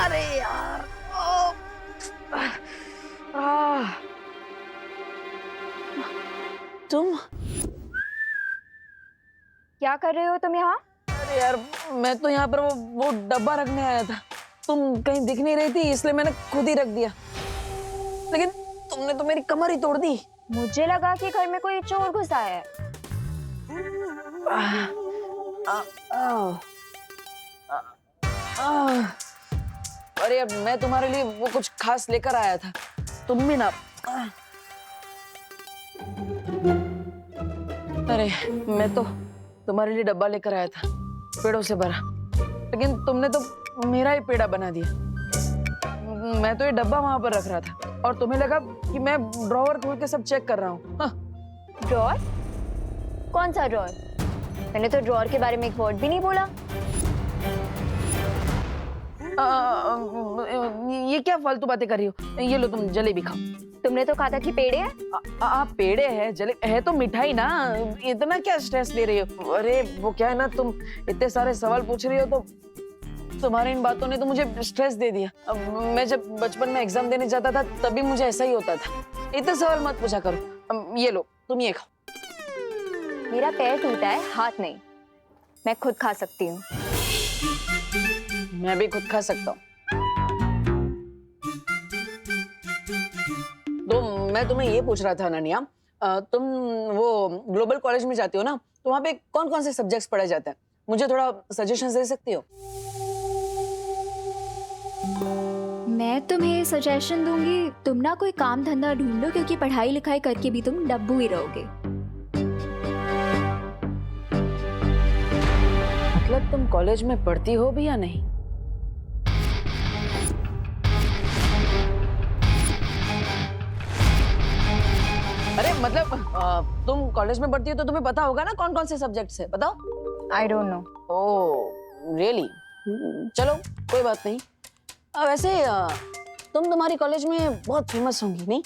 अरे यार, आह, तुम क्या कर रहे हो तुम यहाँ? अरे यार, मैं तो यहाँ पर वो डब्बा रखने आया था। तुम कहीं दिख नहीं रही थी, इसलिए मैंने खुद ही रख दिया। लेकिन तुमने तो मेरी कमर ही तोड़ दी। मुझे लगा कि घर में कोई चोर घुसा है। आह, आह, आह, आह। अरे यार, मैं तुम्हारे लिए वो कुछ खास लेकर आया था। तुम भी ना। अरे, मैं तो तुम्हारे लिए डब्बा लेकर आया था, पेड़ों से भरा। लेकिन तुमने तो मेरा ही पेड़ा बना दिया। मैं तो ये डब्बा वहां पर रख रहा था और तुम्हें लगा कि मैं ड्रॉवर खोल के सब चेक कर रहा हूँ। हाँ। ड्रॉर? कौन सा ड्रॉर? मैंने तो ड्रॉर के बारे में एक वर्ड भी नहीं बोला। ये क्या फालतू बातें कर रही हो? ये लो, तुम जलेबी खाओ। तुमने तो कहा था कि पेड़े हैं। पेड़े है, जले है तो मिठाई ना। इतना क्या स्ट्रेस ले रही हो? अरे वो क्या है ना, तुम इतने सारे सवाल पूछ रही हो तो तुम्हारी इन बातों ने तो मुझे स्ट्रेस दे दिया। अब मैं जब बचपन में एग्जाम देने जाता था तभी मुझे ऐसा ही होता था। इतने सवाल मत पूछा करो। ये लो, तुम ये खाओ। मेरा पैर टूटा है, हाथ नहीं। मैं खुद खा सकती हूँ। मैं भी खुद खा सकता हूँ। तो मैं तुम्हें ये पूछ रहा था अनन्या, तुम वो ग्लोबल कॉलेज में जाती हो ना, तो वहाँ पे कौन कौन से सब्जेक्ट्स पढ़ाए जाते हैं? मुझे थोड़ा सजेशन दे सकती हो? मैं तुम्हें सजेशन दूंगी, तुम ना कोई काम धंधा ढूंढो, क्योंकि पढ़ाई लिखाई करके भी तुम डब्बू ही रहोगे। मतलब तुम कॉलेज में पढ़ती हो भी या नहीं? अरे मतलब तुम कॉलेज में पढ़ती हो तो तुम्हें पता होगा ना कौन कौन से सब्जेक्ट्स है, बताओ। I don't know. Oh really? चलो कोई बात नहीं। वैसे तुम्हारी कॉलेज में बहुत फेमस होंगी नहीं?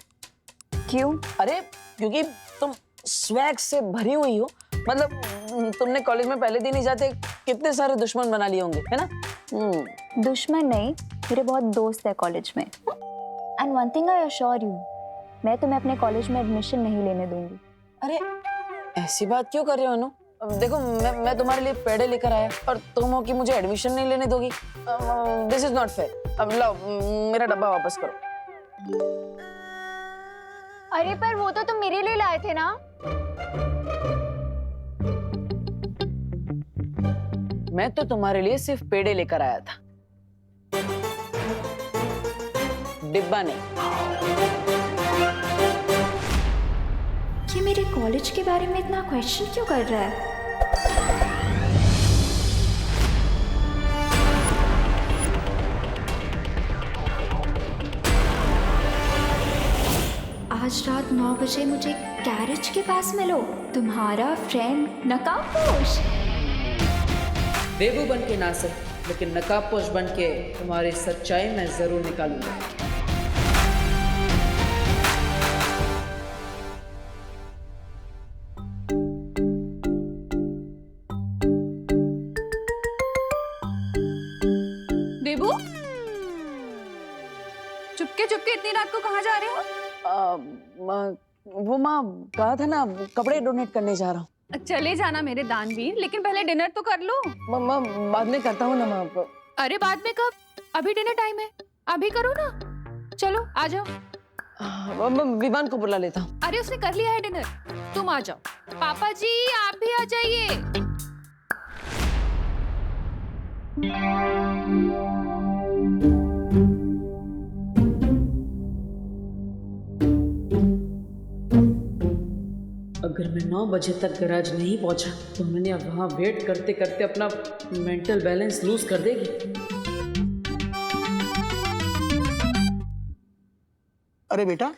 क्यों? अरे क्योंकि तुम स्वैग से भरी हुई हो। मतलब तुमने कॉलेज में पहले दिन ही जाते कितने सारे दुश्मन बना लिए होंगे, है ना? दुश्मन नहीं, मेरे बहुत दोस्त है कॉलेज में। And one thing I assure you, मैं तुम्हें अपने कॉलेज में एडमिशन नहीं लेने दूंगी। अरे ऐसी बात क्यों कर रहे हो अनु? अब देखो, मैं तुम्हारे लिए पेड़े लेकर आया और तुम हो कि मुझे एडमिशन नहीं लेने दोगी। This is not fair. अब लाओ, मेरा डब्बा वापस करो। अरे पर वो तो तुम मेरे लिए लाए थे ना। मैं तो तुम्हारे लिए सिर्फ पेड़े लेकर आया था, डिब्बा नहीं। ये मेरे कॉलेज के बारे में इतना क्वेश्चन क्यों कर रहा है? आज रात 9 बजे मुझे गैरेज के पास मिलो, तुम्हारा फ्रेंड नकाबपोश। बेबू बन के ना सही, लेकिन नकाबपोश बन के तुम्हारी सच्चाई मैं जरूर निकालूंगा। बेबू, चुपके चुपके इतनी रात को कहाँ जा रहे हो? वो माँ कहा था ना, कपड़े डोनेट करने जा रहा हूँ। चले जाना मेरे दानवीर, लेकिन पहले डिनर तो कर लो। माँ बाद में करता हूँ ना माँ। अरे बाद में कब? अभी डिनर टाइम है, अभी करो ना। चलो आ जाओ। मैं विवान को बुला लेता हूँ। अरे उसने कर लिया है डिनर, तुम आ जाओ। पापा जी आप भी आ जाइए। अगर मैं 9 बजे तक गैराज नहीं पहुंचा तो मैंने वहां वेट करते करते अपना मेंटल बैलेंस लूज कर देगी। अरे बेटा,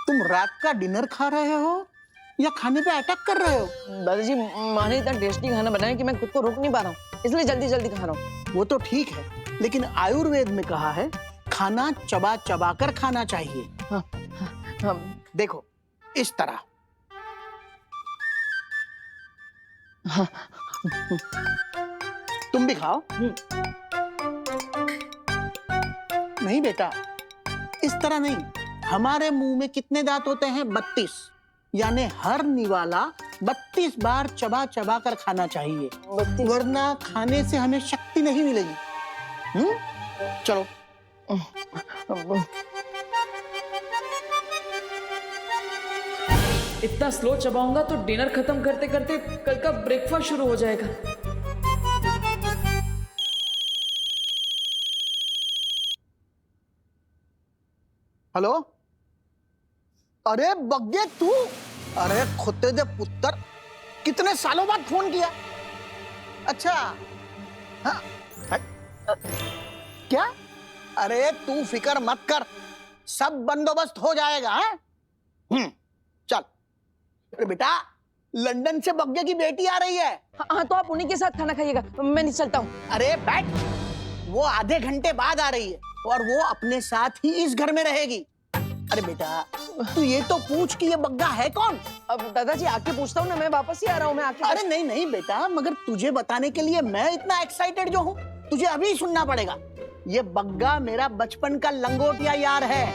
तुम रात का डिनर खा रहे हो या खाने पे अटैक कर रहे हो? दादाजी, माँ ने इतना टेस्टी खाना बनाया कि मैं खुद को रोक नहीं पा रहा हूँ, इसलिए जल्दी जल्दी खा रहा हूँ। वो तो ठीक है, लेकिन आयुर्वेद में कहा है खाना चबा चबा कर खाना चाहिए। हाँ, हाँ, देखो इस तरह। हाँ, तुम भी खाओ। नहीं बेटा, इस तरह नहीं। हमारे मुंह में कितने दांत होते हैं? 32। यानी हर निवाला 32 बार चबा चबा कर खाना चाहिए, 32। वरना खाने से हमें शक्ति नहीं मिलेगी। चलो। इतना स्लो चबाऊंगा तो डिनर खत्म करते करते कल का ब्रेकफास्ट शुरू हो जाएगा। हेलो, अरे बग्गे तू, अरे खुदे दे पुत्र, कितने सालों बाद फोन किया? अच्छा, हाँ, क्या? अरे तू फिक्र मत कर, सब बंदोबस्त हो जाएगा। चल। अरे बेटा, लंदन से बग्गे की बेटी आ रही है। हाँ तो आप उन्हीं के साथ खाना खाइएगा, मैं नहीं चलता हूँ। अरे बैठ, वो आधे घंटे बाद आ रही है और वो अपने साथ ही इस घर में रहेगी। अरे बेटा, तू ये तो पूछ कि ये बग्गा है कौन? अब दादाजी आके पूछता हूँ ना, मैं वापस ही आ रहा हूँ, मैं आके। अरे नहीं नहीं बेटा, मगर तुझे बताने के लिए मैं इतना एक्साइटेड जो हूँ, तुझे अभी सुनना पड़ेगा। ये बग्गा मेरा बचपन का लंगोटिया यार है।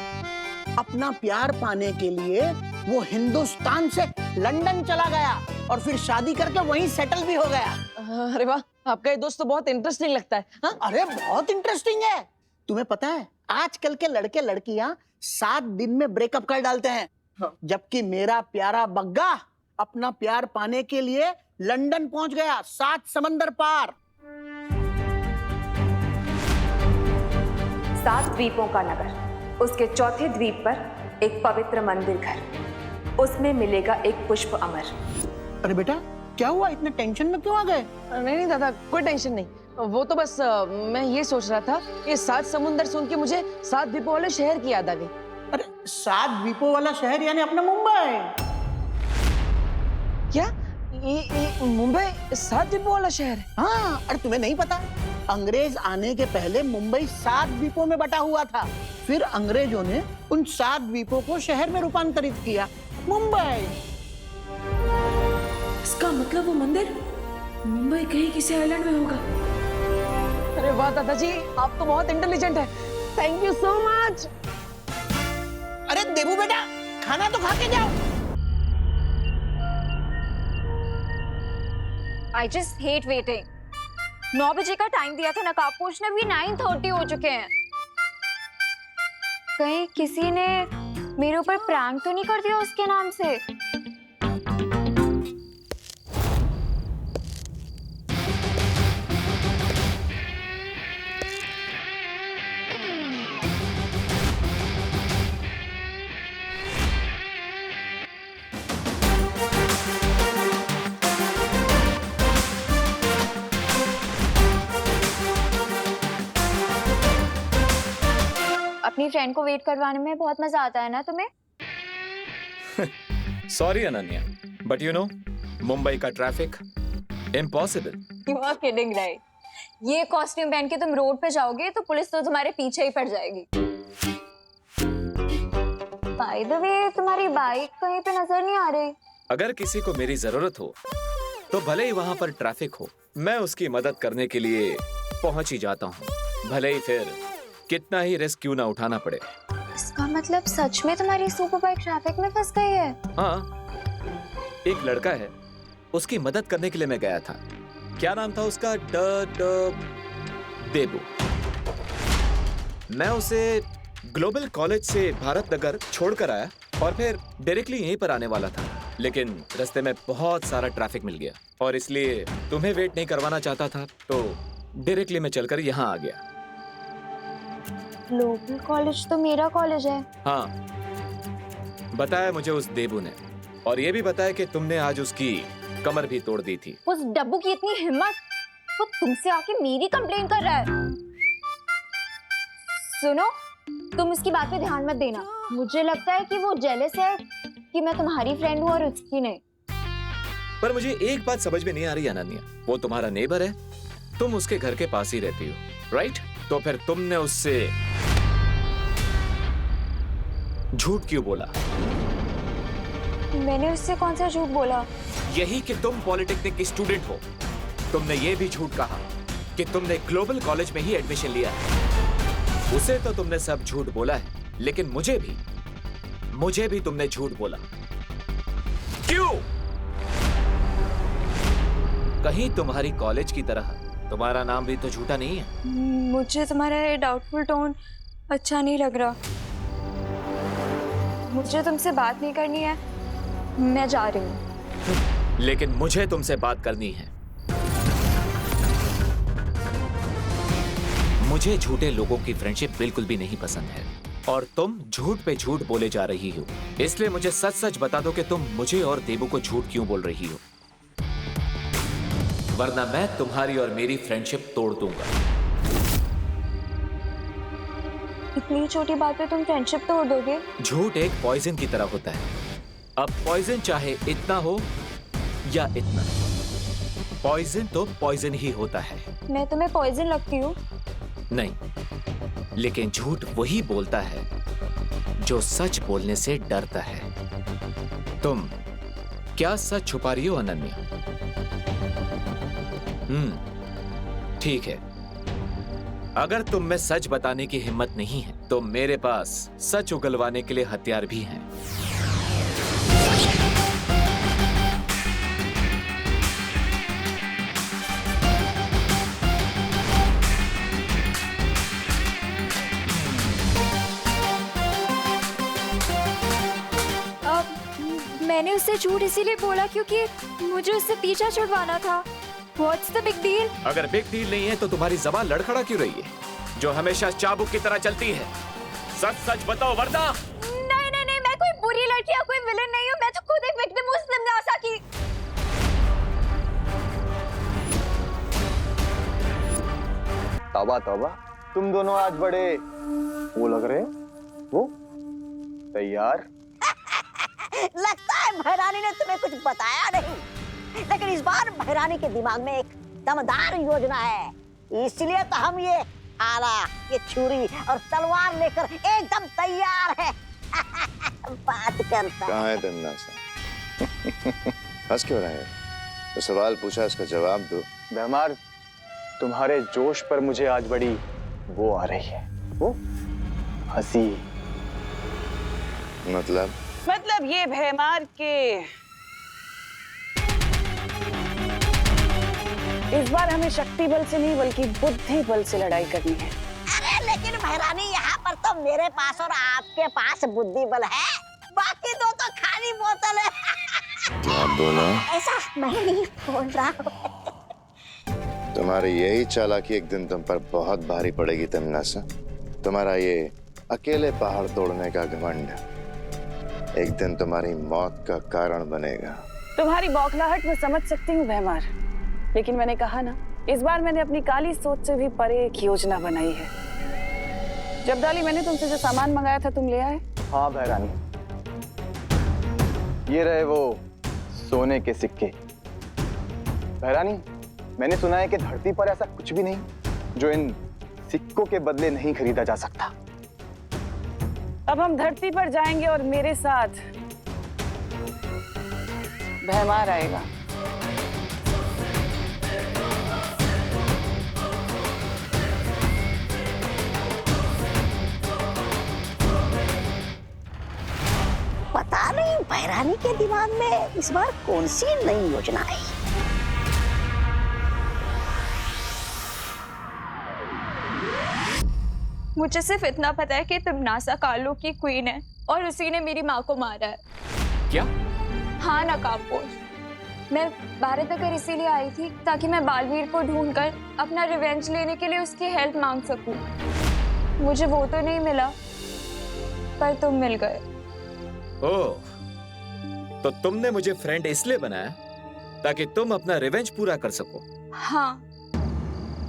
अपना प्यार पाने के लिए वो हिंदुस्तान से लंदन चला गया और फिर शादी करके वहीं सेटल भी हो गया। अरे वाह, आपका ये दोस्त तो बहुत इंटरेस्टिंग लगता है। हाँ? अरे बहुत इंटरेस्टिंग है। तुम्हें पता है, आजकल के लड़के लड़कियां 7 दिन में ब्रेकअप कर डालते हैं। हाँ। जबकि मेरा प्यारा बग्गा अपना प्यार पाने के लिए लंदन पहुंच गया, 7 समंदर पार। 7 द्वीपों का नगर, उसके चौथे द्वीप पर एक पवित्र मंदिर घर, उसमें मिलेगा एक पुष्प अमर। अरे बेटा, क्या हुआ? इतने टेंशन में क्यों आ गए? नहीं नहीं दादा, कोई टेंशन नहीं। वो तो बस मैं ये सोच रहा था, ये 7 समुंदर सुन के मुझे 7 द्वीपों वाले शहर की याद आ गई। अरे 7 द्वीपों वाला शहर यानी अपना मुंबई। क्या ये मुंबई 7 द्वीपों वाला शहर है? हाँ, अरे तुम्हें नहीं पता? अंग्रेज आने के पहले मुंबई 7 द्वीपों में बटा हुआ था। फिर अंग्रेजों ने उन 7 द्वीपों को शहर में रूपांतरित किया, मुंबई। इसका मतलब वो मंदिर मुंबई कहीं किसी आइलैंड में होगा। अरे वाह दादाजी, आप तो बहुत इंटेलिजेंट है। Thank you so much. अरे देबू बेटा, खाना तो खा के जाओ। I just hate waiting. 9 बजे का टाइम दिया था नकाबपोश ने, भी 9:30 हो चुके हैं। कहीं किसी ने मेरे ऊपर प्रैंक तो नहीं कर दिया उसके नाम से? अपनी फ्रेंड को वेट करवाने में बहुत मजा आता है ना तुम्हें? Sorry Ananya, but you know, Mumbai का traffic impossible. You are kidding right? ये कॉस्ट्यूम पहन के तुम रोड पे जाओगे तो पुलिस तो तुम्हारे पीछे ही पड़ जाएगी। बाय द वे, तुम्हारी बाइक कहीं पे नजर नहीं आ रही। अगर किसी को मेरी जरूरत हो तो भले ही वहाँ पर ट्रैफिक हो, मैं उसकी मदद करने के लिए पहुंच ही जाता हूँ, भले ही फिर कितना ही रिस्क क्यों ना उठाना पड़े। इसका मतलब सच में तुम्हारी सुपर बाइक ट्रैफिक में फंस गई है? हाँ, एक लड़का है, उसकी मदद करने के लिए मैं गया था। क्या नाम था उसका? देबू। मैं उसे ग्लोबल कॉलेज से भारत नगर छोड़कर आया और फिर डायरेक्टली यहीं पर आने वाला था, लेकिन रास्ते में बहुत सारा ट्रैफिक मिल गया और इसलिए तुम्हें वेट नहीं करवाना चाहता था, तो डायरेक्टली मैं चलकर यहाँ आ गया। ग्लोबल कॉलेज तो मेरा कॉलेज है। हाँ, बताया मुझे उस देबू ने, और ये भी बताया कि तुमने आज उसकी कमर भी तोड़ दी थी। उस डब्बू की इतनी हिम्मत, वो तुमसे आके मेरी कंप्लेन कर रहा है। सुनो, तुम इसकी बात पे ध्यान मत देना। मुझे लगता है कि वो जेलस है कि मैं तुम्हारी फ्रेंड हूँ और उसकी नहीं। पर मुझे एक बात समझ में नहीं आ रही अनन्या, वो तुम्हारा नेबर है, तुम उसके घर के पास ही रहती हो, राइट? तो फिर तुमने उससे झूठ क्यों बोला? मैंने उससे कौन सा झूठ बोला? यही कि तुम पॉलिटेक्निक की स्टूडेंट हो। तुमने ये भी झूठ कहा कि तुमने ग्लोबल कॉलेज में ही एडमिशन लिया है। उसे तो तुमने सब झूठ बोला है, लेकिन मुझे भी तुमने झूठ बोला। क्यों? कहीं तुम्हारी कॉलेज की तरह तुम्हारा नाम भी तो झूठा नहीं है। मुझे तुम्हारा ये डाउटफुल टोन अच्छा नहीं लग रहा। मुझे तुमसे बात नहीं करनी है, मैं जा रही हूँ। लेकिन मुझे तुमसे बात करनी है। मुझे झूठे लोगों की फ्रेंडशिप बिल्कुल भी नहीं पसंद है, और तुम झूठ पे झूठ बोले जा रही हो। इसलिए मुझे सच सच बता दो कि तुम मुझे और देबू को झूठ क्यों बोल रही हो, वरना मैं तुम्हारी और मेरी फ्रेंडशिप तोड़ दूंगा। इतनी छोटी बात पे तुम फ्रेंडशिप तोड़ दोगे? झूठ एक पॉइजन की तरह होता है। अब पॉइजन चाहे इतना हो या इतना, पॉइजन तो पॉइजन ही होता है। मैं तुम्हें पॉइजन लगती हूँ? नहीं, लेकिन झूठ वही बोलता है जो सच बोलने से डरता है। तुम क्या सच छुपा रही हो अनन्या? ठीक है, अगर तुम में सच बताने की हिम्मत नहीं है तो मेरे पास सच उगलवाने के लिए हथियार भी हैं। मैंने उससे झूठ इसीलिए बोला क्योंकि मुझे उससे पीछा छुड़वाना था। What's the big deal? अगर बिग डील नहीं है तो तुम्हारी जबान लड़खड़ा क्यों रही है, जो हमेशा चाबुक की तरह चलती है? सच सच बताओ वरना। नहीं नहीं नहीं, मैं कोई बुरी लड़की या कोई विलन नहीं हूँ। मैं तो खुद एक विक्टिम हूँ जिम्नासा की। तौबा तौबा, तुम दोनों आज बड़े वो लग रहे हो। वो तैयार? लगता है भैरानी ने तुम्हें कुछ बताया नहीं, लेकिन इस बार भैरानी के दिमाग में एक दमदार योजना है, इसलिए तो हम ये आला, ये छुरी और तलवार लेकर एकदम तैयार है। बात करता कहाँ है तन्नासा? हंस क्यों रहे हैं? तो सवाल पूछा, इसका जवाब दो। बेमार, तुम्हारे जोश पर मुझे आज बड़ी वो आ रही है, वो हंसी। मतलब ये भैमार के इस बार हमें शक्ति बल से नहीं बल्कि बुद्धि बल से लड़ाई करनी है। अरे लेकिन भैरानी, यहाँ पर तो मेरे पास और आपके पास बुद्धि बल है, बाकी दो तो खाली बोतल है। आप दोनों ऐसा मैं नहीं बोल रहा हूँ। तुम्हारी यही चालाकी एक दिन तुम पर बहुत भारी पड़ेगी तन्नासा। तुम्हारा ये अकेले पहाड़ तोड़ने का घमंड एक दिन तुम्हारी मौत का कारण बनेगा। तुम्हारी बौखलाहट में समझ सकती हूँ भैमार, लेकिन मैंने कहा ना, इस बार मैंने अपनी काली सोच से भी परे एक योजना बनाई है। जब डाली, मैंने तुमसे जो सामान मंगाया था तुम ले आए? हाँ भैरानी, ये रहे वो सोने के सिक्के। भैरानी, मैंने सुना है कि धरती पर ऐसा कुछ भी नहीं जो इन सिक्कों के बदले नहीं खरीदा जा सकता। अब हम धरती पर जाएंगे और मेरे साथ भैमार आएगा। पता नहीं भैरानी के दिमाग में इस बार कौन सी नई योजना आई। मुझे सिर्फ इतना पता है कि तमनासा कालो की क्वीन है और उसी ने मेरी माँ को मारा है। क्या? हाँ नकाबपोश, मैं भारत नगर इसीलिए आई थी ताकि मैं बालवीर को ढूंढकर अपना रिवेंज लेने के लिए उसकी हेल्प मांग सकूं। मुझे वो तो नहीं मिला, पर तुम मिल गए। ओह, तो तुमने मुझे फ्रेंड इसलिए बनाया ताकि तुम अपना रिवेंज पूरा कर सको? हाँ,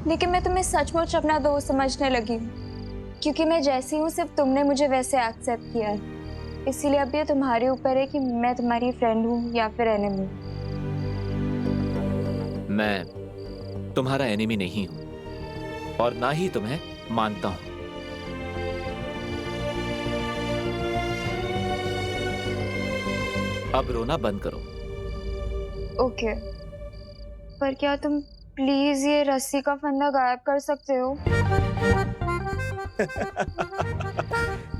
लेकिन मैं तुम्हें सचमुच अपना दोस्त समझने लगी हूँ, क्योंकि मैं जैसी हूँ सिर्फ तुमने मुझे वैसे एक्सेप्ट किया है। इसीलिए अब ये तुम्हारे ऊपर है कि मैं तुम्हारी फ्रेंड हूँ या फिर एनिमी। मैं तुम्हारा एनिमी नहीं हूं और ना ही तुम्हें मानता हूं। अब रोना बंद करो। ओके, पर क्या तुम प्लीज ये रस्सी का फंदा गायब कर सकते हो?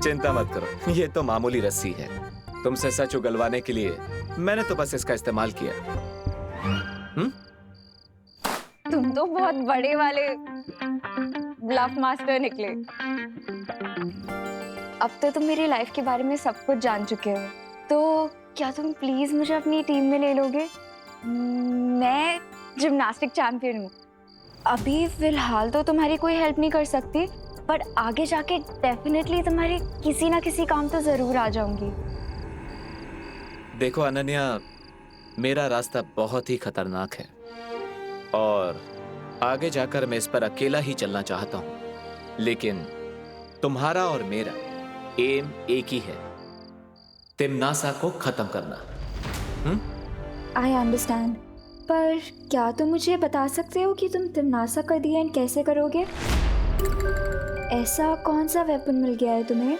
चिंता मत करो, ये तो मामूली रस्सी है। तुमसे सच उगलवाने के लिए मैंने तो बस इसका इस्तेमाल किया। तुम तो बहुत बड़े वाले ब्लफ मास्टर निकले। अब तो तुम मेरी लाइफ के बारे में सब कुछ जान चुके हो, तो क्या तुम प्लीज मुझे अपनी टीम में ले लोगे? मैं जिम्नास्टिक चैंपियन हूँ। अभी फिलहाल तो तुम्हारी कोई हेल्प नहीं कर सकती, पर आगे जाके डेफिनेटली तुम्हारे किसी ना किसी काम तो जरूर आ जाऊंगी। देखो अनन्या, मेरा रास्ता बहुत ही खतरनाक है और आगे जाकर मैं इस पर अकेला ही चलना चाहता हूँ, लेकिन तुम्हारा और मेरा एम एक ही है, तिम्नासा को खत्म करना। आई अंडरस्टैंड, पर क्या तुम मुझे बता सकते हो कि तुम तिम्नासा का दी एंड कैसे करोगे? ऐसा कौन सा वेपन मिल गया है तुम्हें?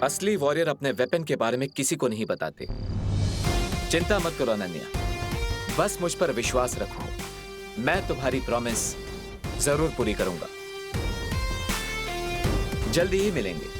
असली वॉरियर अपने वेपन के बारे में किसी को नहीं बताते। चिंता मत करो अनन्या, बस मुझ पर विश्वास रखो, मैं तुम्हारी प्रॉमिस जरूर पूरी करूंगा। जल्दी ही मिलेंगे।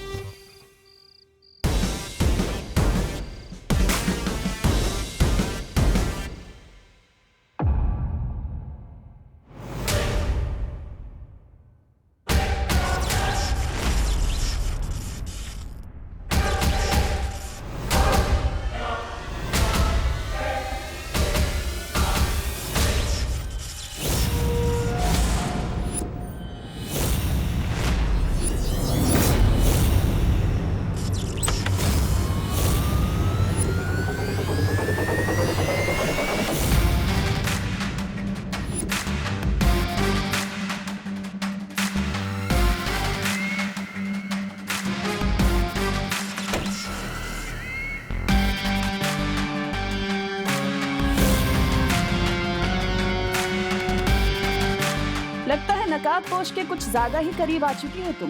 लगता है नकाबपोश के कुछ ज्यादा ही करीब आ चुकी हो तुम।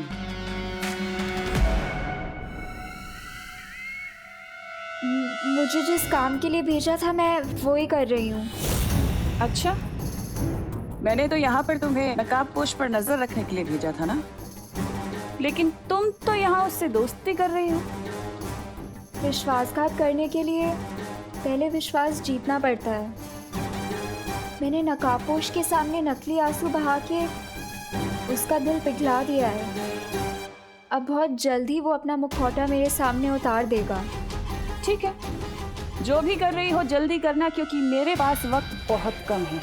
मुझे जिस काम के लिए भेजा था मैं वो ही कर रही हूँ। अच्छा, मैंने तो यहाँ पर तुम्हें नकाबपोश पर नजर रखने के लिए भेजा था ना, लेकिन तुम तो यहाँ उससे दोस्ती कर रही हो। विश्वासघात करने के लिए पहले विश्वास जीतना पड़ता है। मैंने नकाबपोश के सामने नकली आंसू बहा के उसका दिल पिघला दिया है। अब बहुत जल्दी वो अपना मुखौटा मेरे सामने उतार देगा। ठीक है, जो भी कर रही हो जल्दी करना, क्योंकि मेरे पास वक्त बहुत कम है।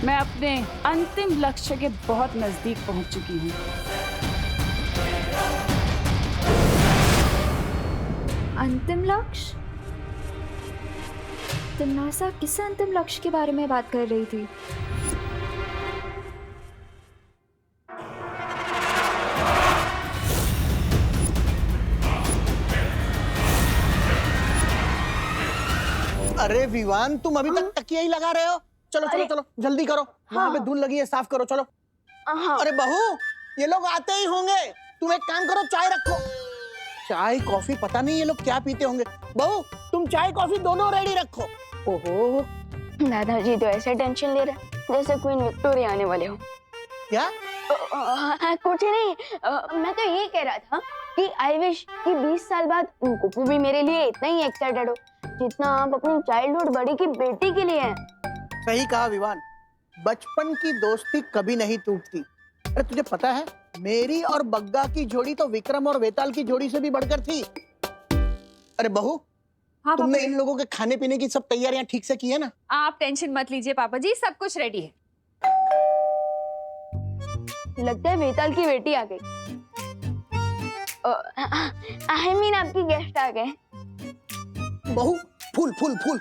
मैं अपने अंतिम लक्ष्य के बहुत नजदीक पहुंच चुकी हूँ। अंतिम लक्ष्य? तिम्नासा किस अंतिम लक्ष्य के बारे में बात कर रही थी? अरे विवान, तुम अभी तक तकिया ही लगा रहे हो। चलो चलो चलो, जल्दी करो। वहाँ पे धूल लगी है, साफ करो। चलो। अरे बहू, ये लोग आते ही होंगे। तुम एक काम करो, चाय रखो। चाय कॉफी पता नहीं ये लोग क्या पीते होंगे। बहू, तुम चाय कॉफी दोनों रेडी रखो। ओहो, दादाजी तो ऐसे टेंशन ले रहे जैसे क्वीन विक्टोरिया आने वाले हो। क्या? कुछ नहीं, मैं तो ये कह रहा था कि आई विश कि 20 साल बाद कुप्पू भी मेरे लिए इतना ही एक्साइटेड हो जितना आप अपनी चाइल्डहुड बड़ी की बेटी के लिए हैं। सही कहा विवान, बचपन की दोस्ती कभी नहीं टूटती। अरे तुझे पता है, मेरी और बग्गा की जोड़ी तो विक्रम और वेताल की जोड़ी से भी बढ़कर थी। अरे बहू, हाँ तुमने पापा इन लोगों के खाने पीने की सब तैयारियां ठीक से की है ना? आप टेंशन मत लीजिए पापा जी, सब कुछ रेडी है। लगता है वेताल की बेटी आ गई। आई मीन आपकी गेस्ट आ गए। बहू, फूल फूल फूल।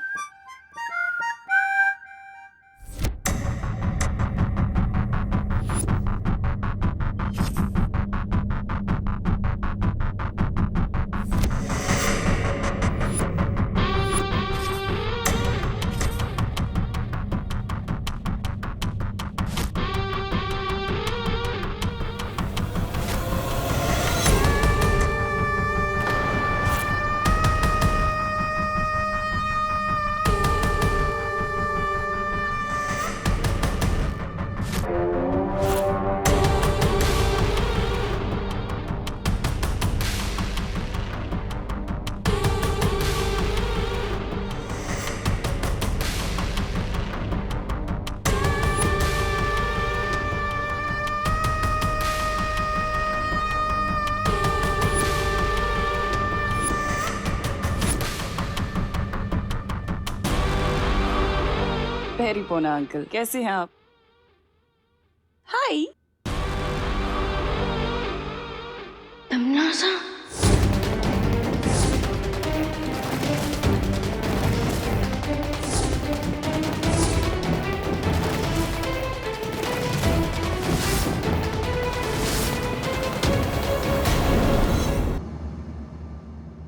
पेरी पोना अंकल, कैसे हैं आप? हाय। तमन्ना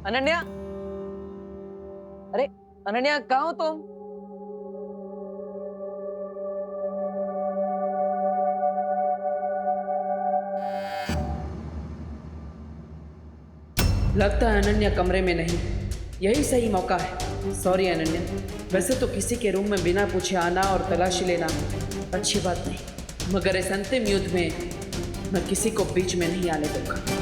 अनन्या, अरे अनन्या कहाँ हो तुम? लगता है अनन्या कमरे में नहीं, यही सही मौका है। सॉरी अनन्या, वैसे तो किसी के रूम में बिना पूछे आना और तलाशी लेना अच्छी बात नहीं, मगर इस अंतिम युद्ध में मैं किसी को बीच में नहीं आने दूंगा।